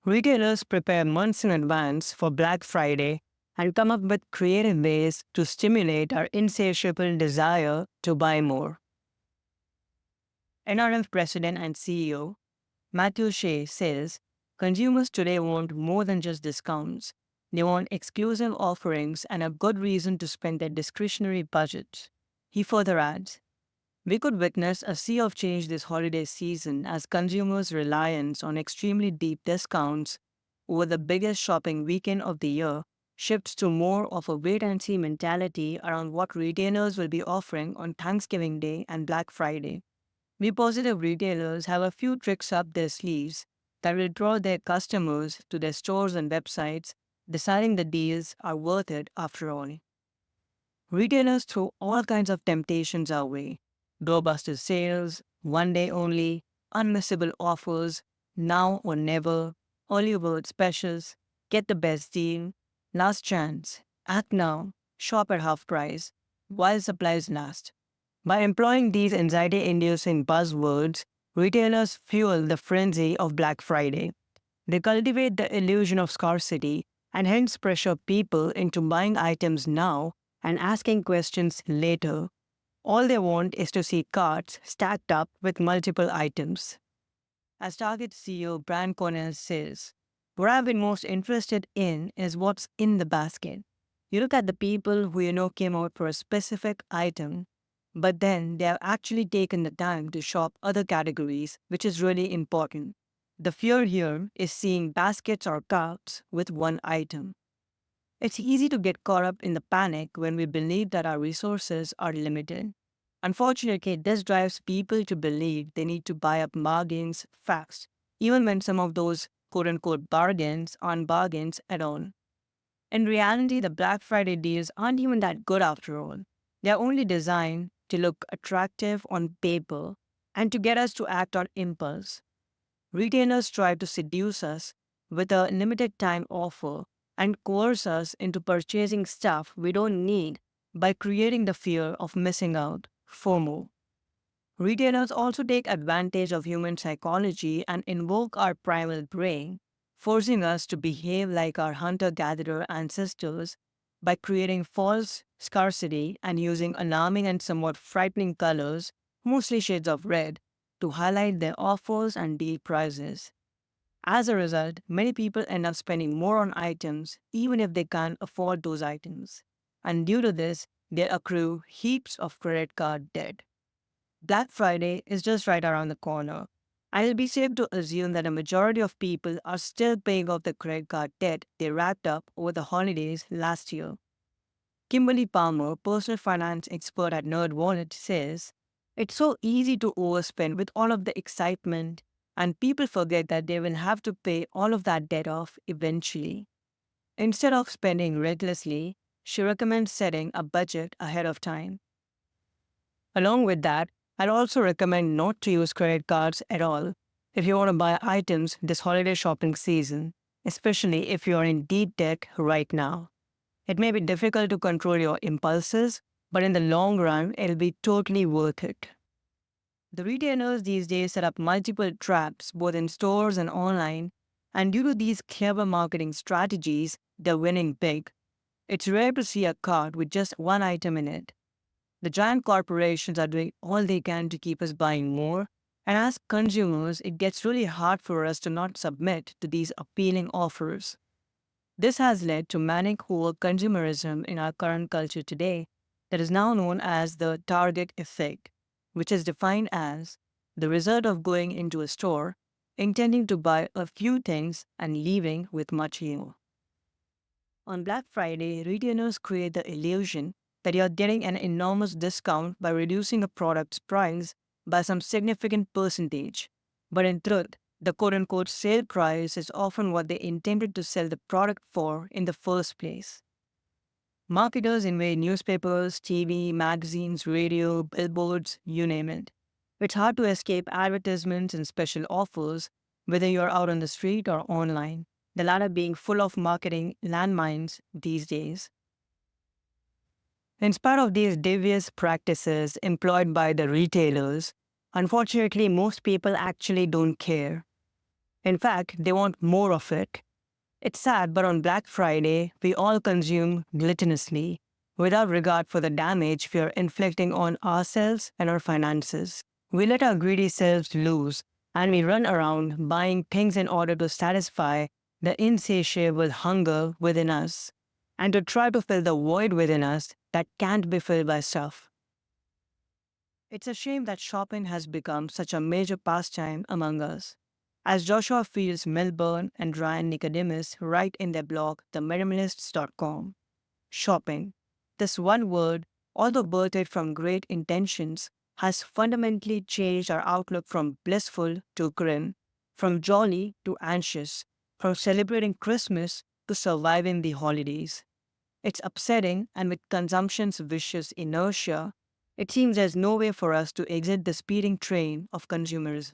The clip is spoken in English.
Retailers prepare months in advance for Black Friday and come up with creative ways to stimulate our insatiable desire to buy more. NRF President and CEO Matthew Shea says consumers today want more than just discounts. They want exclusive offerings and a good reason to spend their discretionary budget. He further adds, we could witness a sea of change this holiday season as consumers' reliance on extremely deep discounts over the biggest shopping weekend of the year shifts to more of a wait-and-see mentality around what retailers will be offering on Thanksgiving Day and Black Friday. We positive retailers have a few tricks up their sleeves that will draw their customers to their stores and websites, deciding the deals are worth it after all. Retailers throw all kinds of temptations our way. Doorbuster sales, one day only, unmissable offers, now or never, early bird specials, get the best deal, last chance, act now, shop at half price, while supplies last. By employing these anxiety-inducing buzzwords, retailers fuel the frenzy of Black Friday. They cultivate the illusion of scarcity and hence pressure people into buying items now and asking questions later. All they want is to see carts stacked up with multiple items. As Target CEO Brand Cornell says, what I've been most interested in is what's in the basket. You look at the people who came out for a specific item, but then they have actually taken the time to shop other categories, which is really important. The fear here is seeing baskets or carts with one item. It's easy to get caught up in the panic when we believe that our resources are limited. Unfortunately, this drives people to believe they need to buy up bargains fast, even when some of those quote-unquote bargains aren't bargains at all. In reality, the Black Friday deals aren't even that good after all. They're only designed to look attractive on paper and to get us to act on impulse. Retailers try to seduce us with a limited time offer and coerce us into purchasing stuff we don't need by creating the fear of missing out, FOMO. Retailers also take advantage of human psychology and invoke our primal brain, forcing us to behave like our hunter-gatherer ancestors by creating false scarcity and using alarming and somewhat frightening colors, mostly shades of red, to highlight their offers and deal prices. As a result, many people end up spending more on items even if they can't afford those items. And due to this, they accrue heaps of credit card debt. Black Friday is just right around the corner. And it'll be safe to assume that a majority of people are still paying off the credit card debt they racked up over the holidays last year. Kimberly Palmer, personal finance expert at NerdWallet, says, it's so easy to overspend with all of the excitement, and people forget that they will have to pay all of that debt off eventually. Instead of spending recklessly, she recommends setting a budget ahead of time. Along with that, I'd also recommend not to use credit cards at all if you want to buy items this holiday shopping season, especially if you're in deep debt right now. It may be difficult to control your impulses, but in the long run, it'll be totally worth it. The retailers these days set up multiple traps both in stores and online, and due to these clever marketing strategies, they're winning big. It's rare to see a cart with just one item in it. The giant corporations are doing all they can to keep us buying more, and as consumers, it gets really hard for us to not submit to these appealing offers. This has led to manic over-consumerism in our current culture today that is now known as the target effect, which is defined as the result of going into a store, intending to buy a few things and leaving with much more. On Black Friday, retailers create the illusion that you're getting an enormous discount by reducing a product's price by some significant percentage. But in truth, the quote-unquote sale price is often what they intended to sell the product for in the first place. Marketers invade newspapers, TV, magazines, radio, billboards, you name it. It's hard to escape advertisements and special offers, whether you're out on the street or online, the latter being full of marketing landmines these days. In spite of these devious practices employed by the retailers, unfortunately most people actually don't care. In fact, they want more of it. It's sad, but on Black Friday, we all consume gluttonously, without regard for the damage we are inflicting on ourselves and our finances. We let our greedy selves loose, and we run around buying things in order to satisfy the insatiable hunger within us, and to try to fill the void within us that can't be filled by stuff. It's a shame that shopping has become such a major pastime among us. As Joshua Fields Milburn and Ryan Nicodemus write in their blog, theminimalists.com, shopping. This one word, although birthed from great intentions, has fundamentally changed our outlook from blissful to grim, from jolly to anxious, from celebrating Christmas to surviving the holidays. It's upsetting, and with consumption's vicious inertia, it seems there's no way for us to exit the speeding train of consumerism.